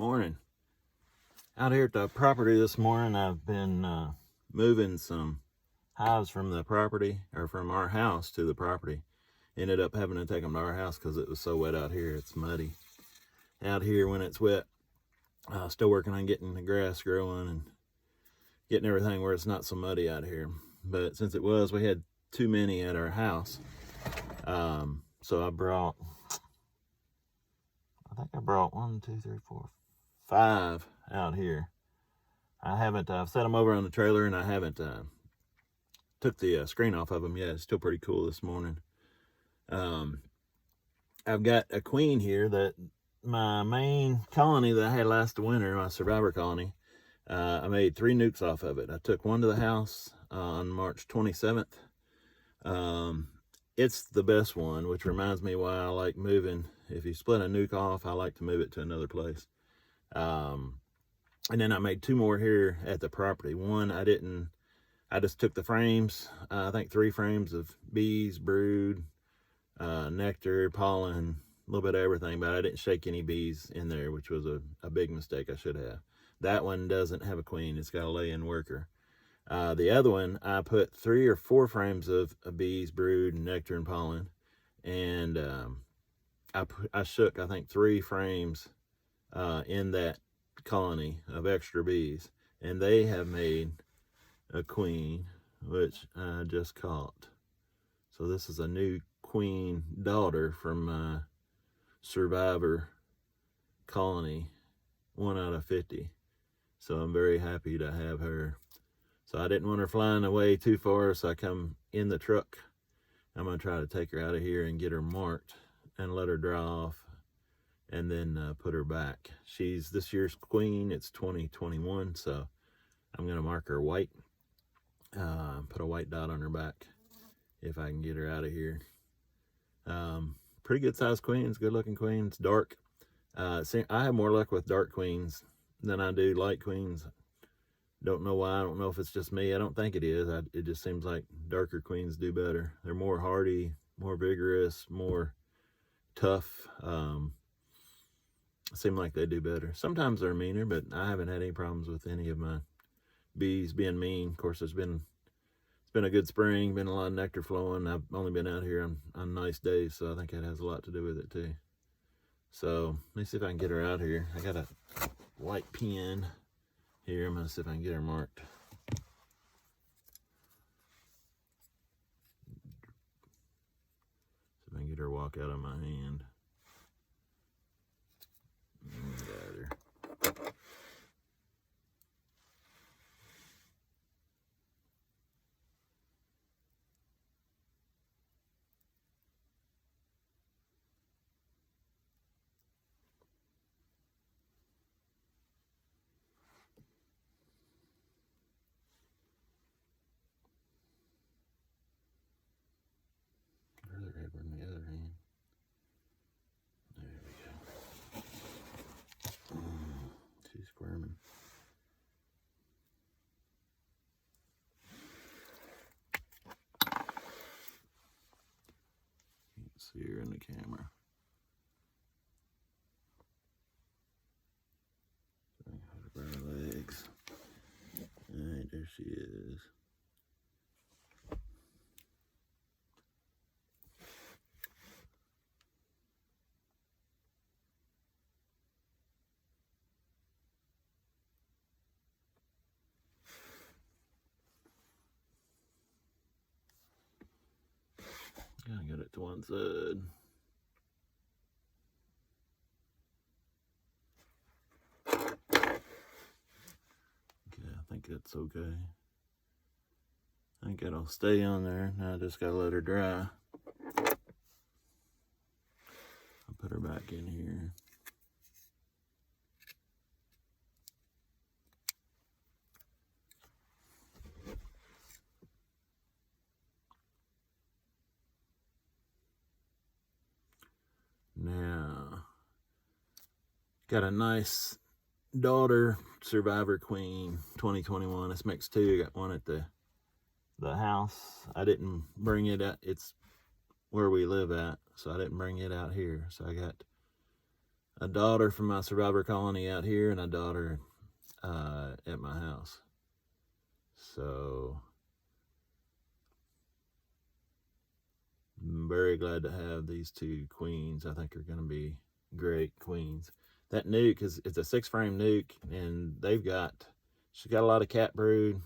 Morning. Out here at the property this morning, I've been moving some hives from the property, or from our house to the property. Ended up having to take them to our house because it was so wet out here. It's muddy out here when it's wet. Still working on getting the grass growing and getting everything where it's not so muddy out here. But since we had too many at our house. So I think I brought 1, 2, 3, 4, 5 out here. I've set them over on the trailer, and I haven't took the screen off of them yet. It's still pretty cool this morning. I've got a queen here that my main colony that I had last winter, my survivor colony, I made 3 nukes off of it. I took one to the house on March 27th. It's the best one, which reminds me why I like moving. If you split a nuke off, I like to move it to another place. And then I made 2 more here at the property. One, I just took the frames, I think 3 frames of bees, brood, nectar, pollen, a little bit of everything, but I didn't shake any bees in there, which was a big mistake. I should have. That one doesn't have a queen. It's got a lay-in worker. The other one, I put 3 or 4 frames of bees, brood, nectar, and pollen, and I shook, I think, 3 frames in that colony of extra bees, and they have made a queen, which I just caught. So this is a new queen daughter from my survivor colony, 1 out of 50. So I'm very happy to have her. So I didn't want her flying away too far, so I come in the truck. I'm going to try to take her out of here and get her marked and let her dry off, and then put her back. She's this year's queen. It's 2021, so I'm going to mark her white. Put a white dot on her back if I can get her out of here. Pretty good sized queens, good looking queens, dark. I have more luck with dark queens than I do light queens. Don't know why. I don't know if it's just me. I don't think it is. It just seems like darker queens do better. They're more hardy, more vigorous, more tough. Seem like they do better. Sometimes they're meaner, but I haven't had any problems with any of my bees being mean. Of course, it's been a good spring, been a lot of nectar flowing. I've only been out here on nice days, so I think that has a lot to do with it too. So let me see if I can get her out here. I got a white pin here. I'm gonna see if I can get her marked. See if I can get her to walk out of my hand. Got her. In the other hand. There we go. She's squirming. Can't see her in the camera. Her legs. Alright, there she is. Gotta get it to one side. Okay, I think that's okay. I think it'll stay on there. Now I just gotta let her dry. I'll put her back in here. Now, got a nice daughter survivor queen 2021. This makes 2. Got one at the house. I didn't bring it out. It's where we live at, so I didn't bring it out here. So I got a daughter from my survivor colony out here and a daughter at my house. So I'm very glad to have these two queens. I think are going to be great queens. That nuke it's a 6-frame nuke, and she's got a lot of cat brood.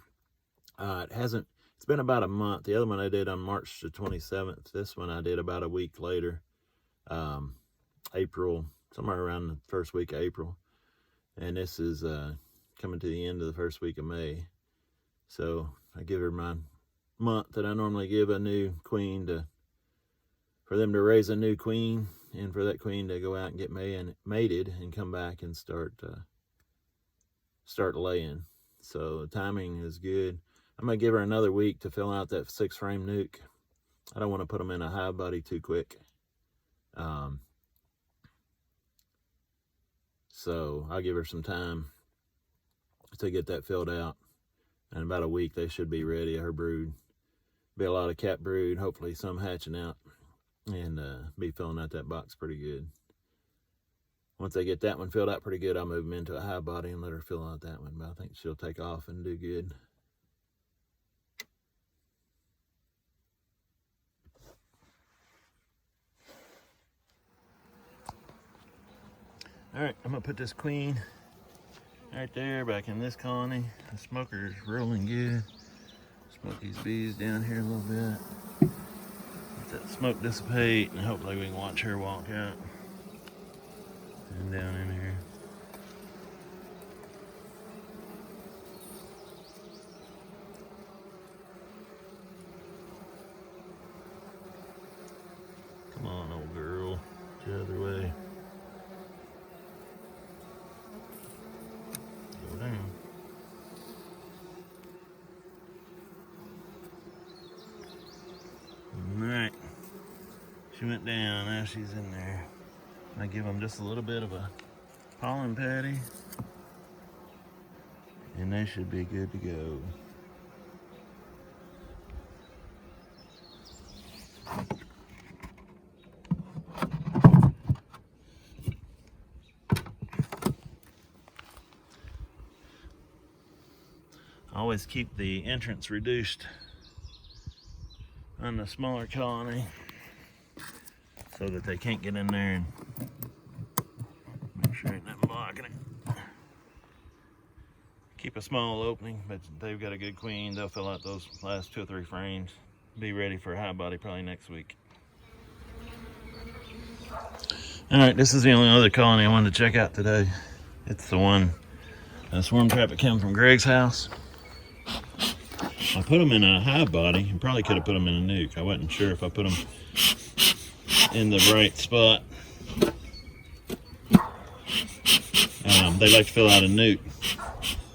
It's been about a month. The other one I did on March the 27th. This one I did about a week later, April, somewhere around the first week of April. And this is coming to the end of the first week of May. So I give her my month that I normally give a new queen for them to raise a new queen, and for that queen to go out and get mated and come back and start laying. So the timing is good. I'm going to give her another week to fill out that 6-frame nuke. I don't want to put them in a hive body too quick. So I'll give her some time to get that filled out. In about a week, they should be ready. Her brood. Be a lot of cat brood, hopefully some hatching out, and be filling out that box pretty good. Once I get that one filled out pretty good, I'll move them into a hive body and let her fill out that one. But I think she'll take off and do good. All right, I'm gonna put this queen right there back in this colony. The smoker is rolling good. Smoke these bees down here a little bit. Let that smoke dissipate, and hopefully we can watch her walk out and down in here. Come on, old girl, the other way. Go down. Alright, she went down, now she's in there. I give them just a little bit of a pollen patty, and they should be good to go. Always keep the entrance reduced on the smaller colony so that they can't get in there, and make sure ain't nothing blocking it. Keep a small opening, but they've got a good queen. They'll fill out those last 2 or 3 frames. Be ready for a hive body probably next week. All right, this is the only other colony I wanted to check out today. It's the one, a swarm trap that came from Greg's house. I put them in a hive body, and probably could have put them in a nuke. I wasn't sure if I put them in the right spot. They like to fill out a nuke.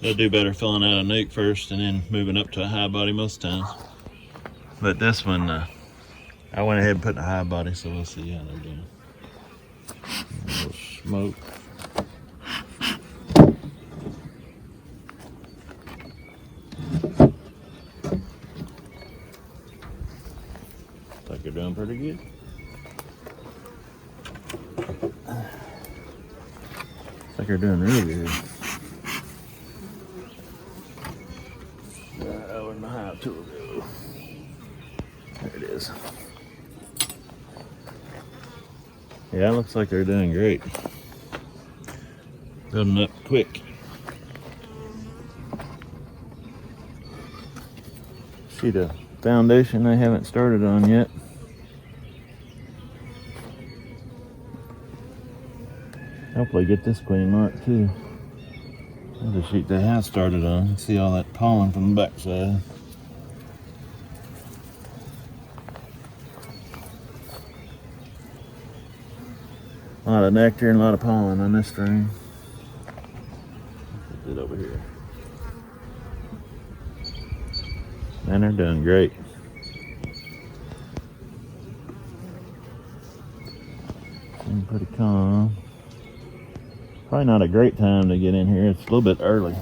They'll do better filling out a nuke first and then moving up to a hive body most times. But this one, I went ahead and put in a hive body, so we'll see how they're doing. A little smoke. Like they're doing pretty good. Like they're doing really good. Where'd my hive tool go? There it is. Yeah, it looks like they're doing great. Building up quick. See the foundation they haven't started on yet. Hopefully get this queen marked too. There's a sheet they have started on. See all that pollen from the backside. A lot of nectar and a lot of pollen on this frame. Put it over here. Man, they're doing great. Seem pretty calm. Probably not a great time to get in here. It's a little bit early.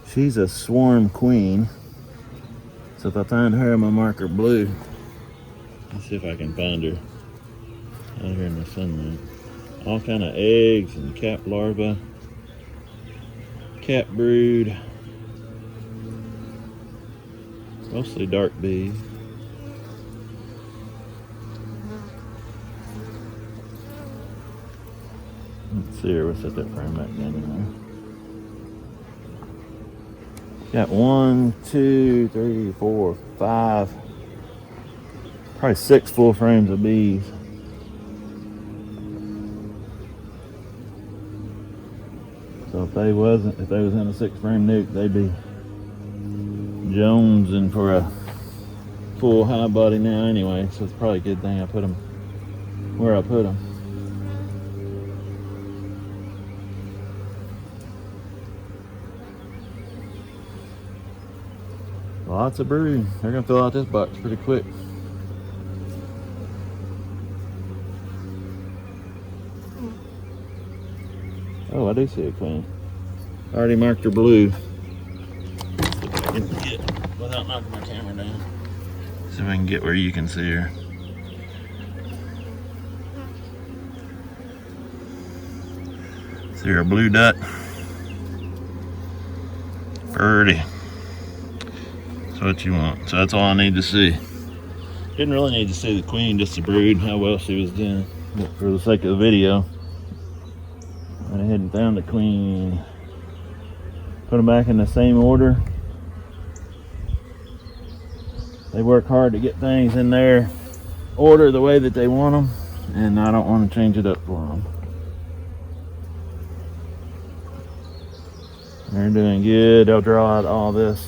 She's a swarm queen. So if I find her, I'm gonna mark her blue. Let's see if I can find her. out here in the sunlight. All kind of eggs and cap larvae, cap brood, mostly dark bees. Let's see here, we'll set that frame back down in there. Got 1, 2, 3, 4, 5, probably 6 full frames of bees. So if they was in a 6 frame nuke, they'd be jonesing for a full high body now anyway. So it's probably a good thing I put them where I put them. Lots of brood. They're gonna fill out this box pretty quick. Oh, I do see a queen. I already marked her blue. See if I can get without knocking my camera down. See if I can get where you can see her. See her blue dot? Pretty. That's what you want. So that's all I need to see. Didn't really need to see the queen, just the brood, how well she was doing. But for the sake of the video, went ahead and found the queen. Put them back in the same order. They work hard to get things in their order the way that they want them, and I don't want to change it up for them. They're doing good. They'll draw out all this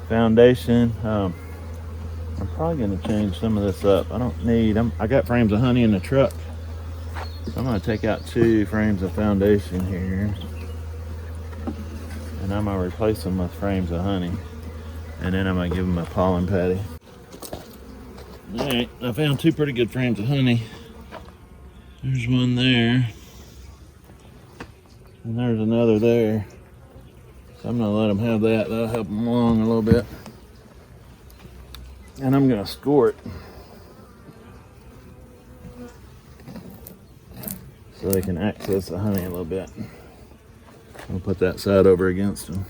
foundation. I'm probably going to change some of this up. I don't need them. I got frames of honey in the truck. I'm going to take out 2 frames of foundation here, and I'm going to replace them with frames of honey, and then I'm going to give them a pollen patty. Alright, I found 2 pretty good frames of honey. There's one there, and there's another there. So I'm going to let them have that. That'll help them along a little bit. And I'm going to score it so they can access the honey a little bit. I'll put that side over against them.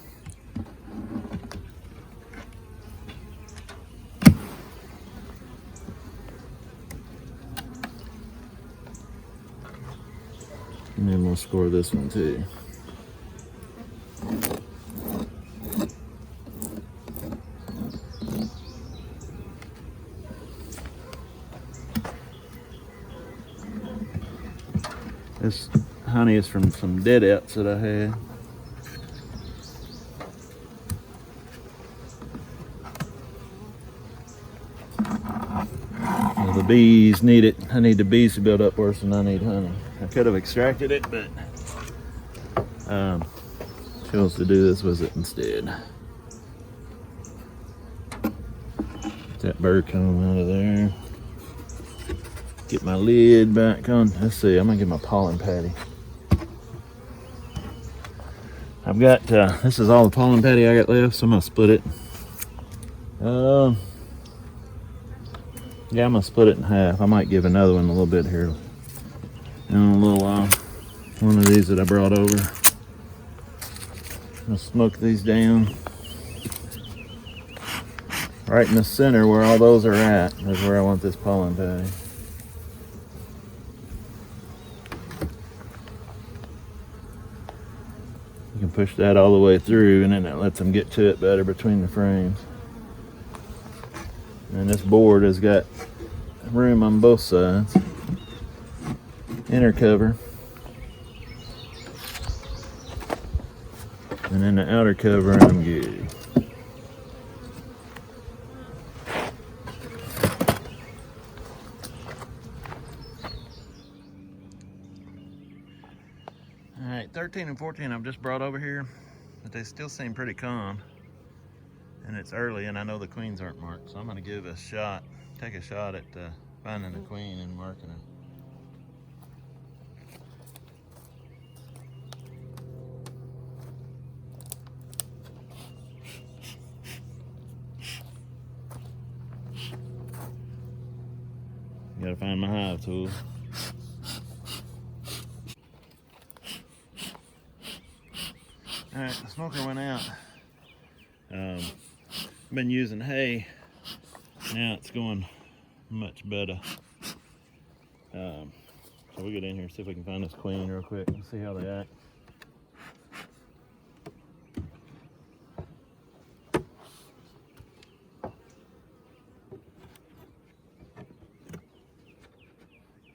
And then we'll score this one too. This honey is from some dead-outs that I had. Well, the bees need it. I need the bees to build up worse than I need honey. I could have extracted it, but chose to do this with it instead. Get that bird comb out of there. Get my lid back on. Let's see, I'm gonna get my pollen patty. I've got, this is all the pollen patty I got left, so I'm gonna split it. Yeah, I'm gonna split it in half. I might give another one a little bit here in a little while. One of these that I brought over. I'm gonna smoke these down. Right in the center where all those are at is where I want this pollen patty. You can push that all the way through, and then it lets them get to it better between the frames. And this board has got room on both sides. Inner cover. And then the outer cover, and I'm good. Alright, 13 and 14 I've just brought over here, but they still seem pretty calm. And it's early, and I know the queens aren't marked, so I'm going to give a shot, take a shot at finding the queen and marking her. Gotta find my hive tool. Alright, the smoker went out. Been using hay. Now it's going much better. So we'll get in here and see if we can find this queen real quick and see how they act.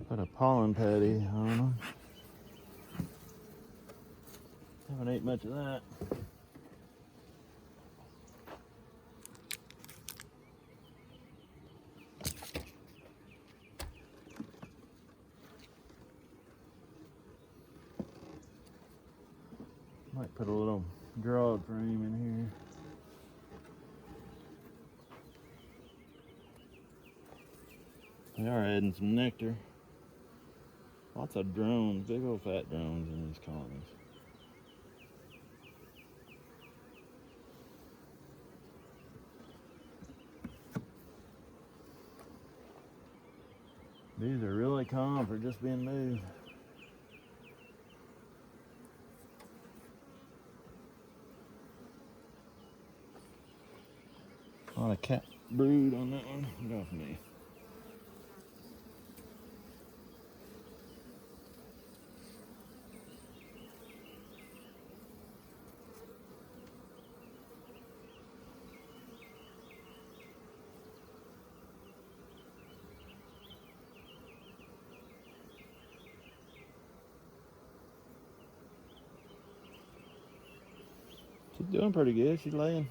Put a pollen patty on them. Haven't ate much of that. Might put a little drawed frame in here. They are adding some nectar. Lots of drones, big old fat drones in these colonies. These are really calm for just being moved. A lot of cat brood on that one. Get off me. She's doing pretty good. She's laying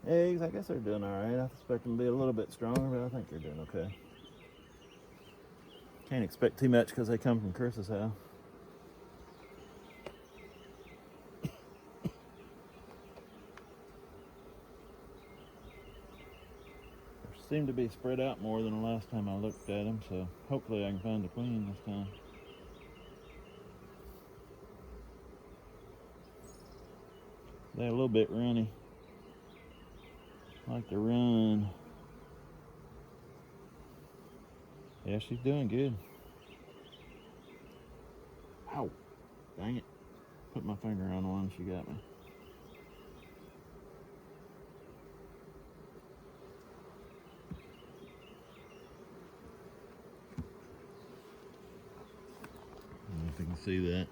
eggs. I guess they're doing all right. I expect them to be a little bit stronger, but I think they're doing okay. Can't expect too much because they come from Chris's house. They seem to be spread out more than the last time I looked at them, so hopefully I can find the queen this time. They're a little bit runny. Like to run. Yeah, she's doing good. Ow! Dang it. Put my finger on one, she got me. I don't know if you can see that.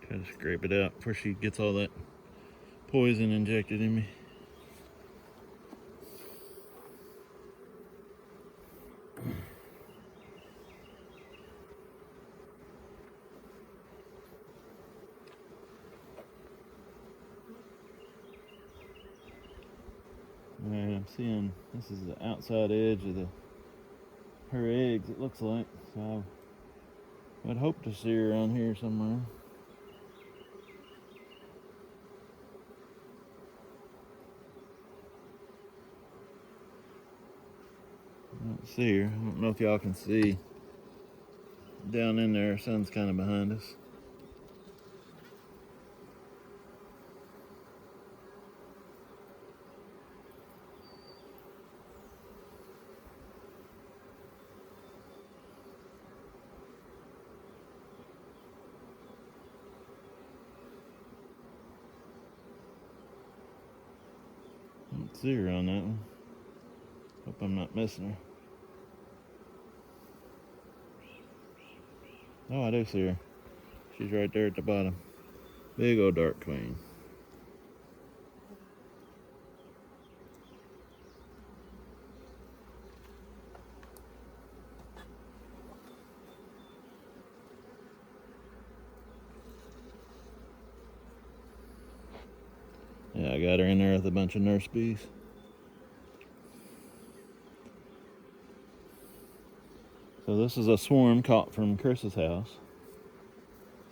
Try to scrape it out before she gets all that poison injected in me. Alright, I'm seeing this is the outside edge of her eggs, it looks like. So I would hope to see her around here somewhere. I don't see her. I don't know if y'all can see. Down in there, sun's kind of behind us. I don't see her on that one. Hope I'm not missing her. Oh, I do see her. She's right there at the bottom. Big old dark queen. Yeah, I got her in there with a bunch of nurse bees. So this is a swarm caught from Chris's house.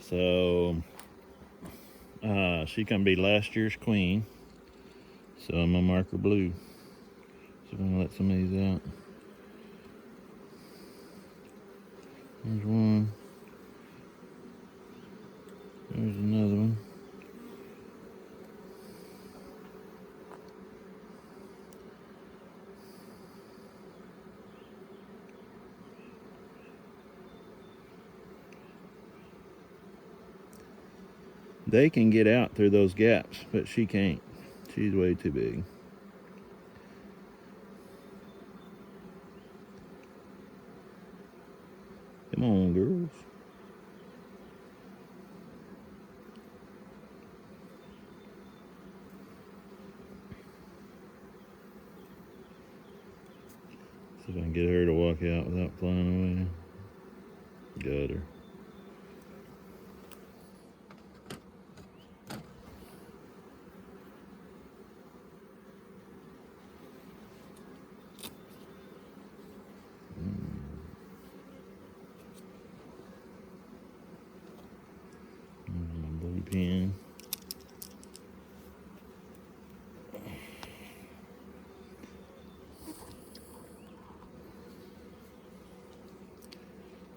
So she can be last year's queen. So I'm gonna mark her blue. So I'm gonna let some of these out. There's one. There's another one. They can get out through those gaps, but she can't. She's way too big. Come on, girls. See if I can get her to walk out without flying away. Got her. Blue pen.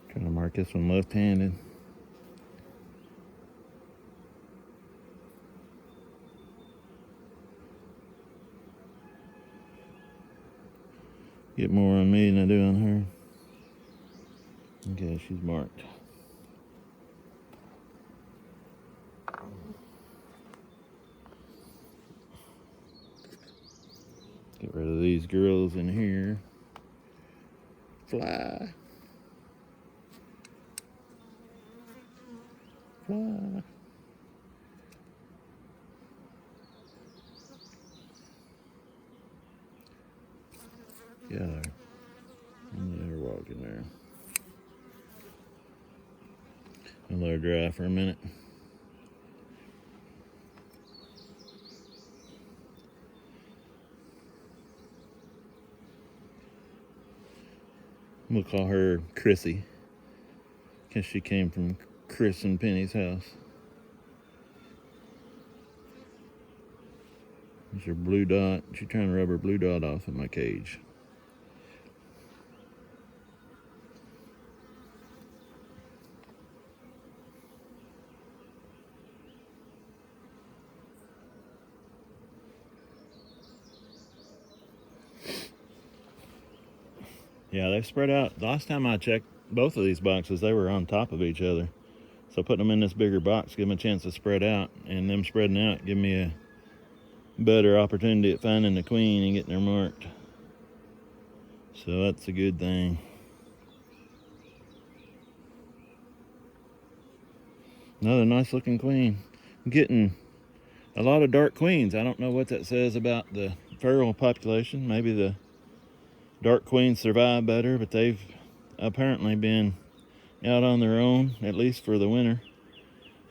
Trying to mark this one left-handed. Get more on me than I do on her. Okay, she's marked. Get rid of these girls in here. Fly. Fly. Got her. And let her walk in there. I'll let her dry for a minute. We'll call her Chrissy, because she came from Chris and Penny's house. There's her blue dot. She's trying to rub her blue dot off in my cage. Yeah, they've spread out. The last time I checked both of these boxes, they were on top of each other. So putting them in this bigger box, give them a chance to spread out. And them spreading out give me a better opportunity at finding the queen and getting her marked. So that's a good thing. Another nice looking queen. I'm getting a lot of dark queens. I don't know what that says about the feral population. Maybe the dark queens survive better, but they've apparently been out on their own, at least for the winter,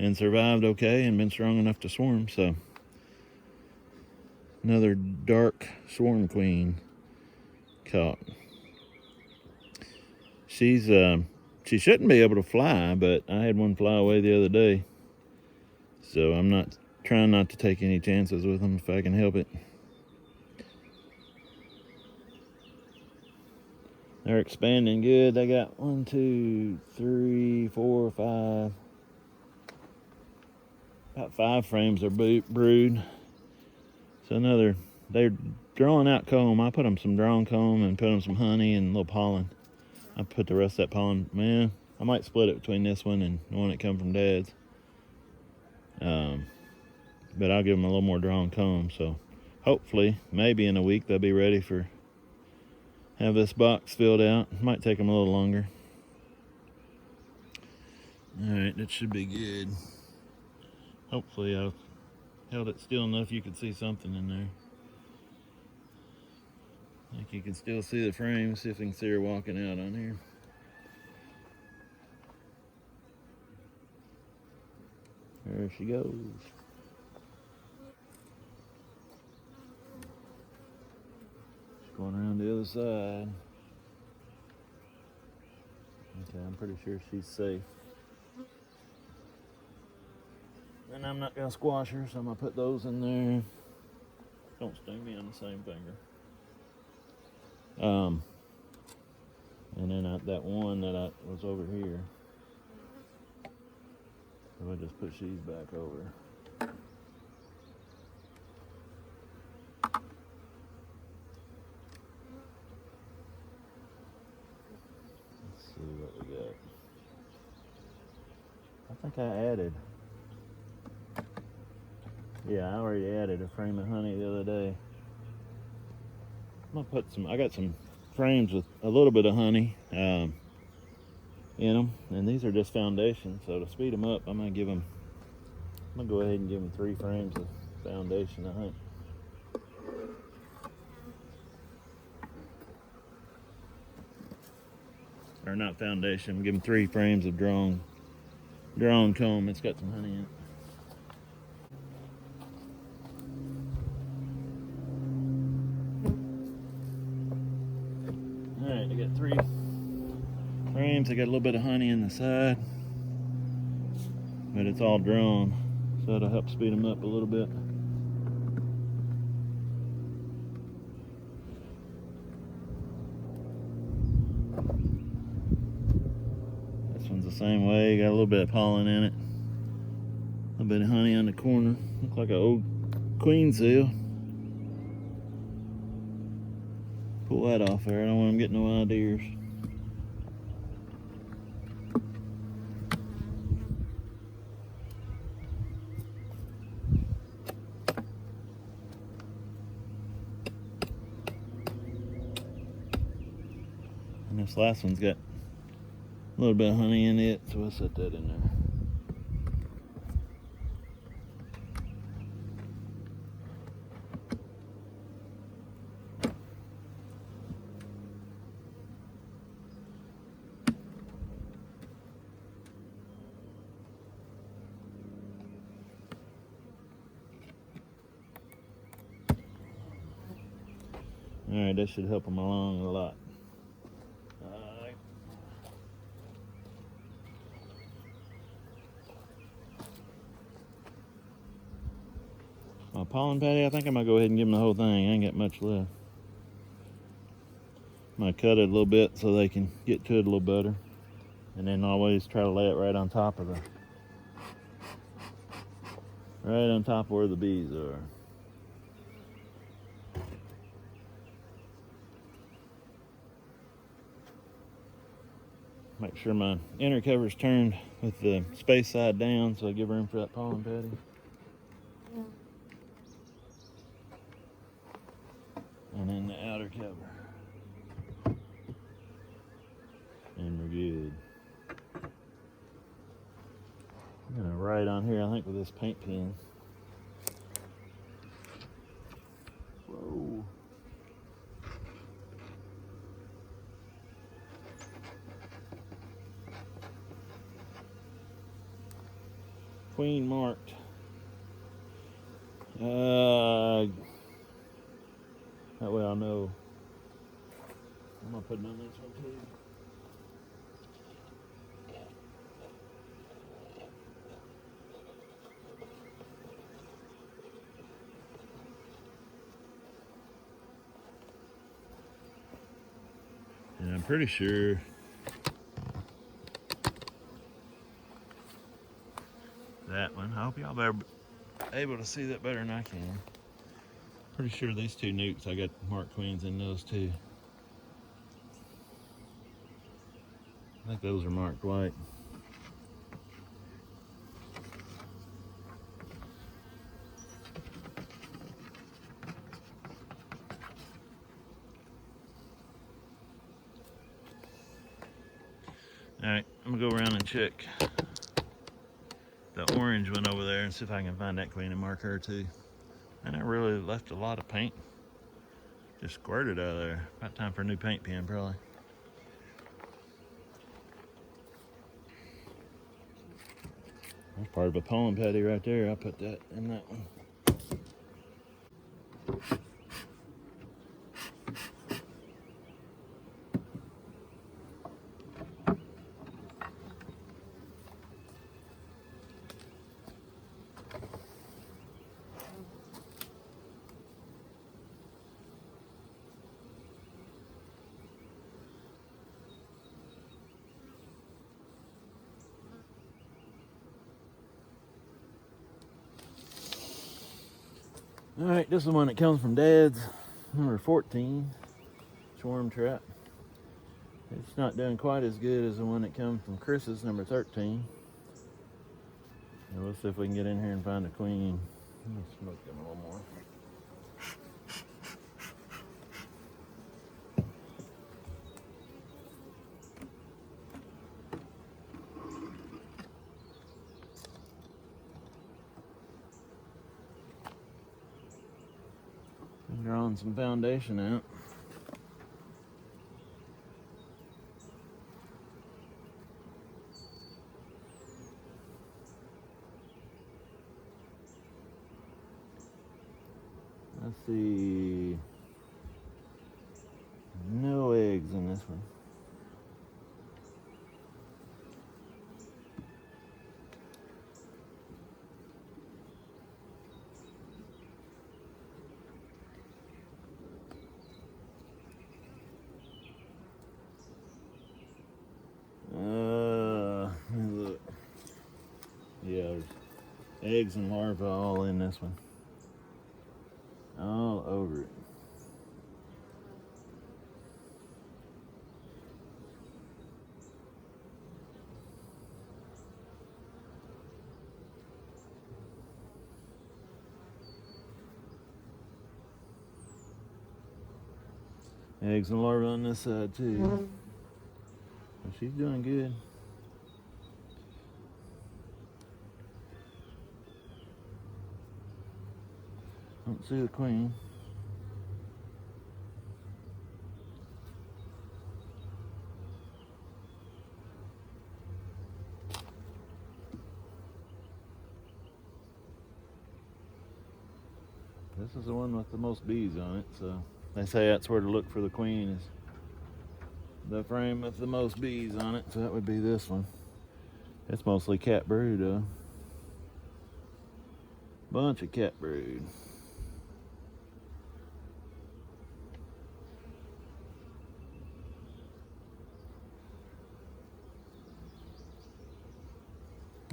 and survived okay and been strong enough to swarm. So another dark swarm queen caught. She shouldn't be able to fly, but I had one fly away the other day, so I'm not trying not to take any chances with them if I can help it. They're expanding good. They got 1, 2, 3, 4, 5. About 5 frames are brood. So they're drawing out comb. I put them some drawn comb and put them some honey and a little pollen. I put the rest of that pollen. Man, I might split it between this one and the one that come from Dad's. But I'll give them a little more drawn comb. So hopefully, maybe in a week, they'll be ready for have this box filled out. Might take them a little longer. Alright, that should be good. Hopefully I've held it still enough you can see something in there. I think you can still see the frame. See if we can see her walking out on here. There she goes. Going around the other side. Okay, I'm pretty sure she's safe. And I'm not gonna squash her, so I'm gonna put those in there. Don't sting me on the same finger. And then that one that I was over here. So I just push these back over. Let's see what we got. I think I added Yeah, I already added a frame of honey the other day. I'm gonna put some, I got some frames with a little bit of honey in them, and these are just foundation. So to speed them up, I'm gonna go ahead and give them 3 frames of foundation, I think. Or not foundation, give them 3 frames of drawn comb. It's got some honey in it. Alright, I got 3 frames. I got a little bit of honey in the side, but it's all drawn, so it'll help speed them up a little bit. This one's the same way, got a little bit of pollen in it. A little bit of honey on the corner. Look like an old queen cell. Pull that off there. I don't want them getting no ideas. And this last one's got a little bit of honey in it, so we'll set that in there. Alright, that should help them along a lot. My pollen patty, I think I'm going to go ahead and give them the whole thing. I ain't got much left. I'm going to cut it a little bit so they can get to it a little better. And then always try to lay it right on top of where the bees are. Make sure my inner cover's turned with the space side down so I give room for that pollen patty. And then the outer cover. And we're good. I'm gonna write on here, I think, with this paint pen. Whoa. Queen marked. That way I'll know. I'm gonna put it on this one too. And I'm pretty sure that one, I hope y'all are able to see that better than I can. Pretty sure these 2 nukes, I got marked queens in those too. I think those are marked white. Alright, I'm gonna go around and check the orange one over there and see if I can find that queen and mark her too. And I really left a lot of paint just squirted out of there. About time for a new paint pen, probably. That's part of a pollen patty right there. I'll put that in that one. All right, this is the one that comes from Dad's, number 14, swarm trap. It's not doing quite as good as the one that comes from Chris's, number 13. And we'll see if we can get in here and find a queen. Let me smoke them a little more. I'm drawing some foundation out. Let's see. No eggs in this one. Look. Yeah, there's eggs and larvae all in this one. All over it. Eggs and larvae on this side too. Well, she's doing good. Don't see the queen. This is the one with the most bees on it, so they say that's where to look for the queen, is the frame with the most bees on it, so that would be this one. It's mostly cat brood though. Bunch of cat brood.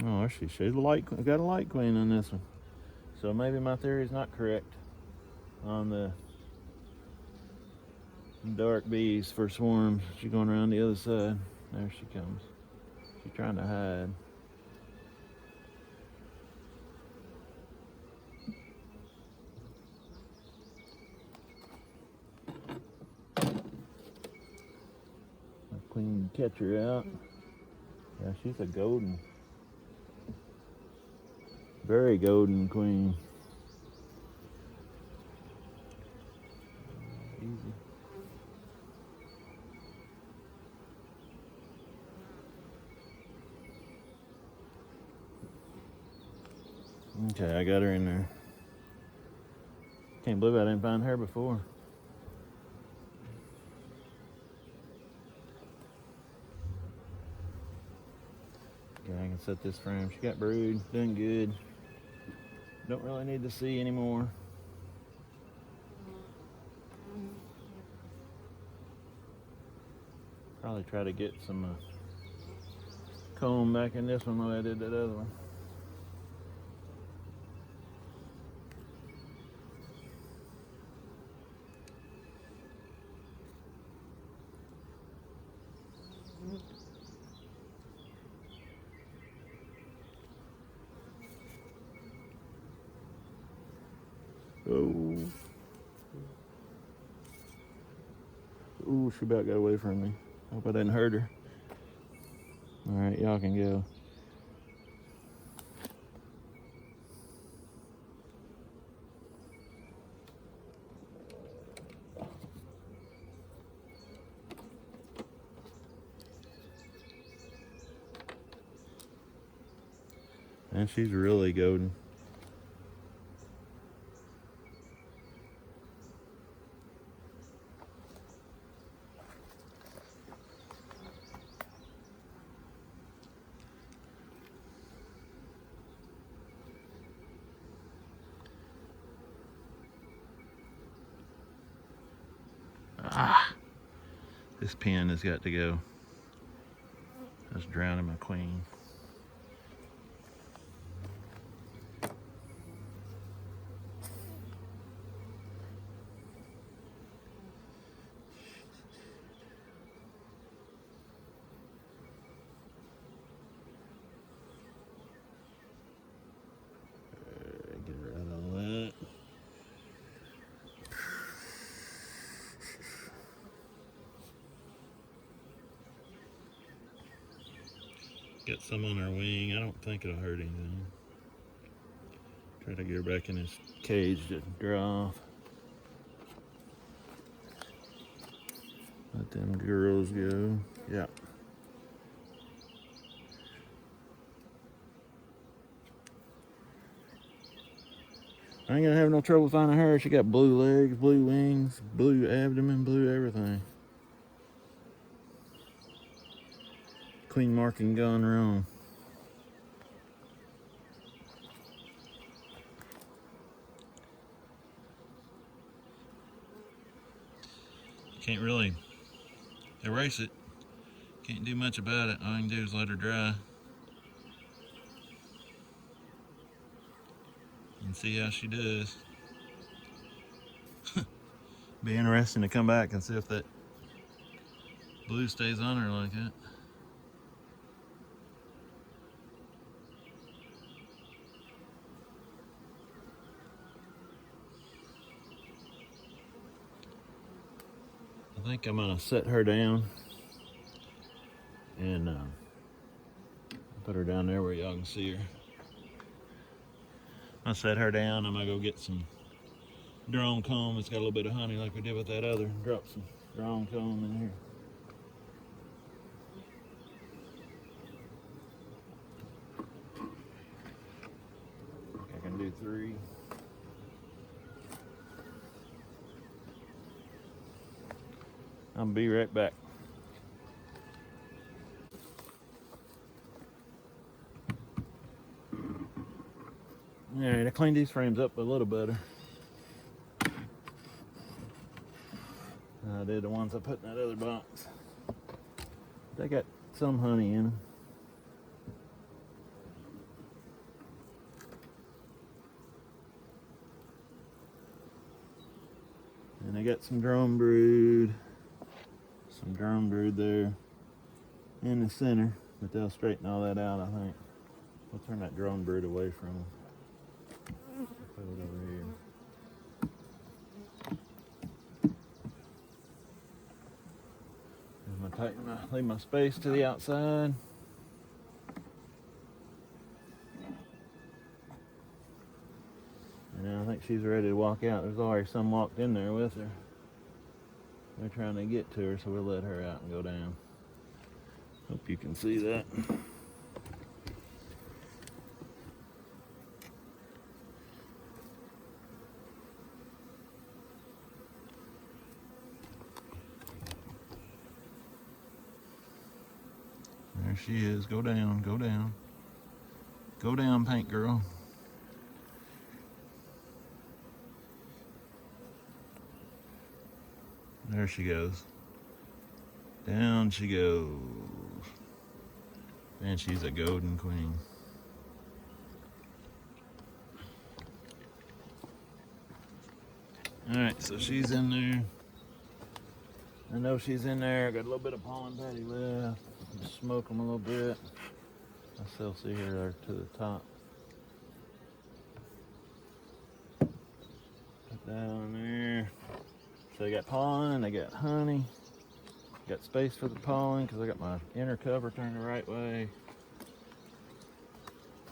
Oh, she's got a light queen on this one. So maybe my theory is not correct on the dark bees for swarms. She's going around the other side. There she comes. She's trying to hide. My queen catch her out. Yeah, she's a golden, very golden queen. Easy. Okay, I got her in there. Can't believe I didn't find her before. Okay, I can set this frame. She got brood, doing good. Don't really need to see anymore. Probably try to get some comb back in this one the way I did that other one. Oh. Ooh, she about got away from me. Hope I didn't hurt her. Alright, y'all can go. And she's really golden. Ah, this pen has got to go. That's drowning my queen. Get her out of Got some on her wing. I don't think it'll hurt anything. Try to get her back in this cage to dry off. Let them girls go. Yeah. I ain't gonna have no trouble finding her. She got blue legs, blue wings, blue abdomen, blue everything. Queen marking gone wrong. Can't really erase it. Can't do much about it. All I can do is let her dry. And see how she does. Be interesting to come back and see if that blue stays on her like that. I think I'm gonna set her down and put her down there where y'all can see her. I'll set her down. I'm gonna go get some drone comb. It's got a little bit of honey like we did with that other. Drop some drone comb in here. I can do 3. I'll be right back. Alright, I cleaned these frames up a little better. I did the ones I put in that other box. They got some honey in them. And I got some drone brood. Some drone brood there in the center, but they'll straighten all that out, I think. We'll turn that drone brood away from them. Put it over here. Leave my space to the outside. And now I think she's ready to walk out. There's already some walked in there with her. We're trying to get to her, so we'll let her out and go down. Hope you can see that. There she is. Go down, go down. Go down, paint girl. There she goes. Down she goes. And she's a golden queen. Alright, so she's in there. I know she's in there. I got a little bit of pollen patty left. Just smoke them a little bit. I still see her there to the top. Put that on there. So they got pollen, they got honey. Got space for the pollen because I got my inner cover turned the right way.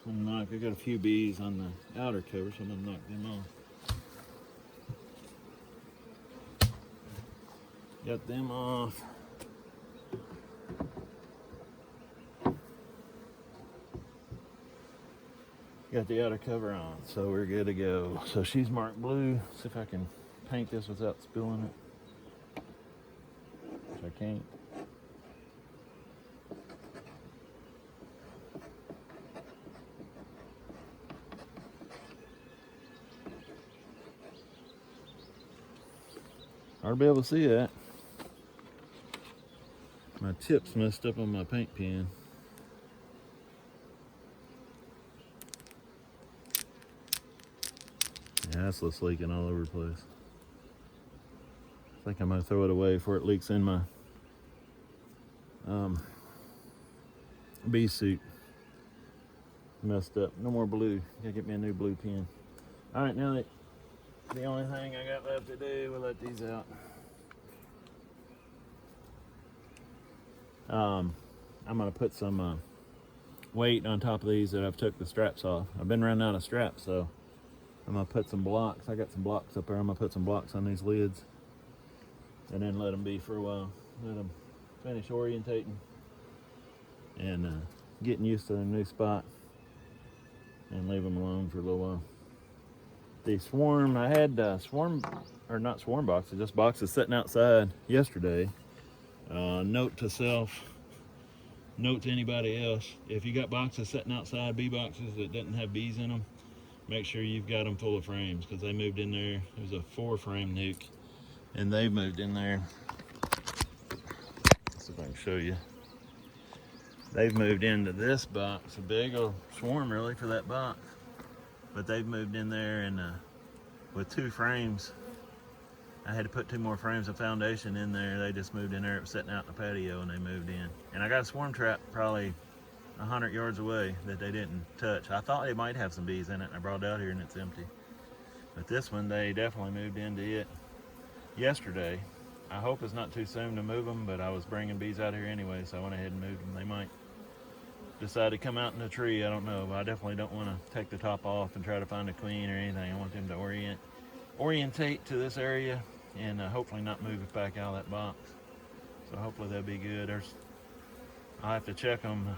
I got a few bees on the outer cover, so I'm gonna knock them off. Got them off. Got the outer cover on, so we're good to go. So she's marked blue. See if I can paint this without spilling it. Which I can't. Hard to be able to see that. My tip's messed up on my paint pen. Yeah, that's what's leaking all over the place. I think I'm gonna throw it away before it leaks in my bee suit. Messed up. No more blue. Gotta get me a new blue pen. All right, now that the only thing I got left to do, we'll let these out. I'm gonna put some weight on top of these that I've took the straps off. I've been running out of straps, so I'm gonna put some blocks. I got some blocks up there. I'm gonna put some blocks on these lids and then let them be for a while. Let them finish orientating and getting used to their new spot, and leave them alone for a little while. The swarm, I had not swarm boxes, just boxes sitting outside yesterday. Note to self, note to anybody else, if you got boxes sitting outside, bee boxes that doesn't have bees in them, make sure you've got them full of frames, because they moved in there. It was a 4-frame nuke, and they moved in there. Let's see if I can show you. They've moved into this box, a big old swarm really for that box, but they've moved in there, and with 2 frames, I had to put 2 more frames of foundation in there. They just moved in there. It was sitting out in the patio, and they moved in. And I got a swarm trap probably 100 yards away that they didn't touch. I thought they might have some bees in it, and I brought it out here and it's empty. But this one, they definitely moved into it yesterday. I hope it's not too soon to move them, but I was bringing bees out here anyway, so I went ahead and moved them. They might decide to come out in the tree, I don't know, but I definitely don't want to take the top off and try to find a queen or anything. I want them to orientate to this area, and hopefully not move it back out of that box. So hopefully they'll be good. I'll have to check them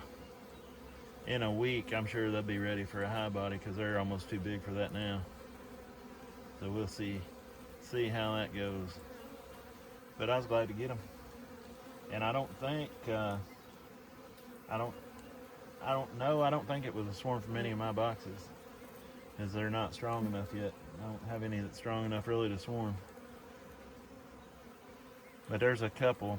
in a week. I'm sure they'll be ready for a high body, because they're almost too big for that now. So we'll see how that goes. But I was glad to get them. And I don't think I don't think it was a swarm from any of my boxes, because they're not strong enough yet. I don't have any that's strong enough really to swarm. But there's a couple.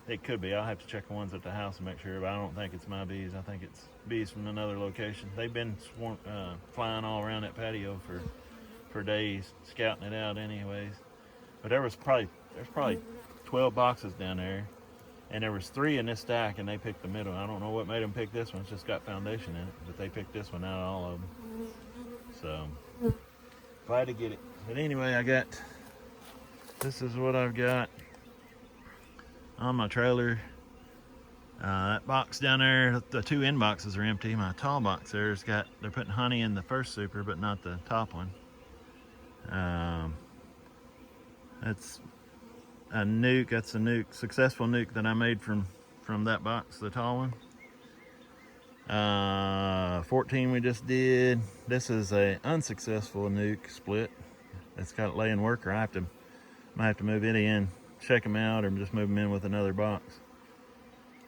It could be. I'll have to check the ones at the house and make sure, but I don't think it's my bees. I think it's bees from another location. They've been flying all around that patio for days, scouting it out anyways. But there's probably 12 boxes down there, and there was 3 in this stack, and they picked the middle. I don't know what made them pick this one. It's just got foundation in it, but they picked this one out of all of them. So glad to get it. But anyway, this is what I've got on my trailer. That box down there, the 2 end boxes are empty. My tall box they're putting honey in the first super, but not the top one. That's a nuke. That's a successful nuke that I made from that box, the tall one. 14 we just did. This is a unsuccessful nuke split. It's got a laying worker. Might have to move it in, check them out, or just move them in with another box.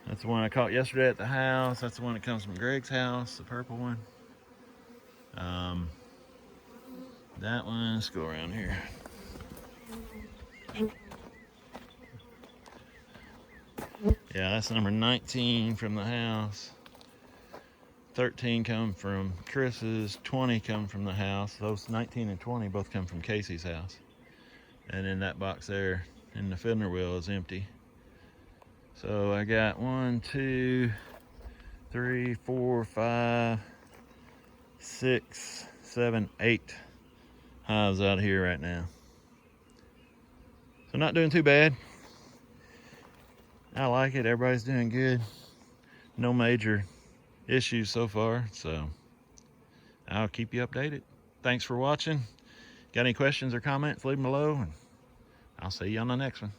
That's the one I caught yesterday at the house. That's the one that comes from Greg's house, the purple one. That one, let's go around here. Yeah, that's number 19 from the house. 13 come from Chris's, 20 come from the house. Those 19 and 20 both come from Casey's house. And then that box there in the fiddler wheel is empty. So I got 1, 2, 3, 4, 5, 6, 7, 8 hives out here right now. So not doing too bad. I like it. Everybody's doing good. No major issues so far. So I'll keep you updated. Thanks for watching. Got any questions or comments, leave them below, and I'll see you on the next one.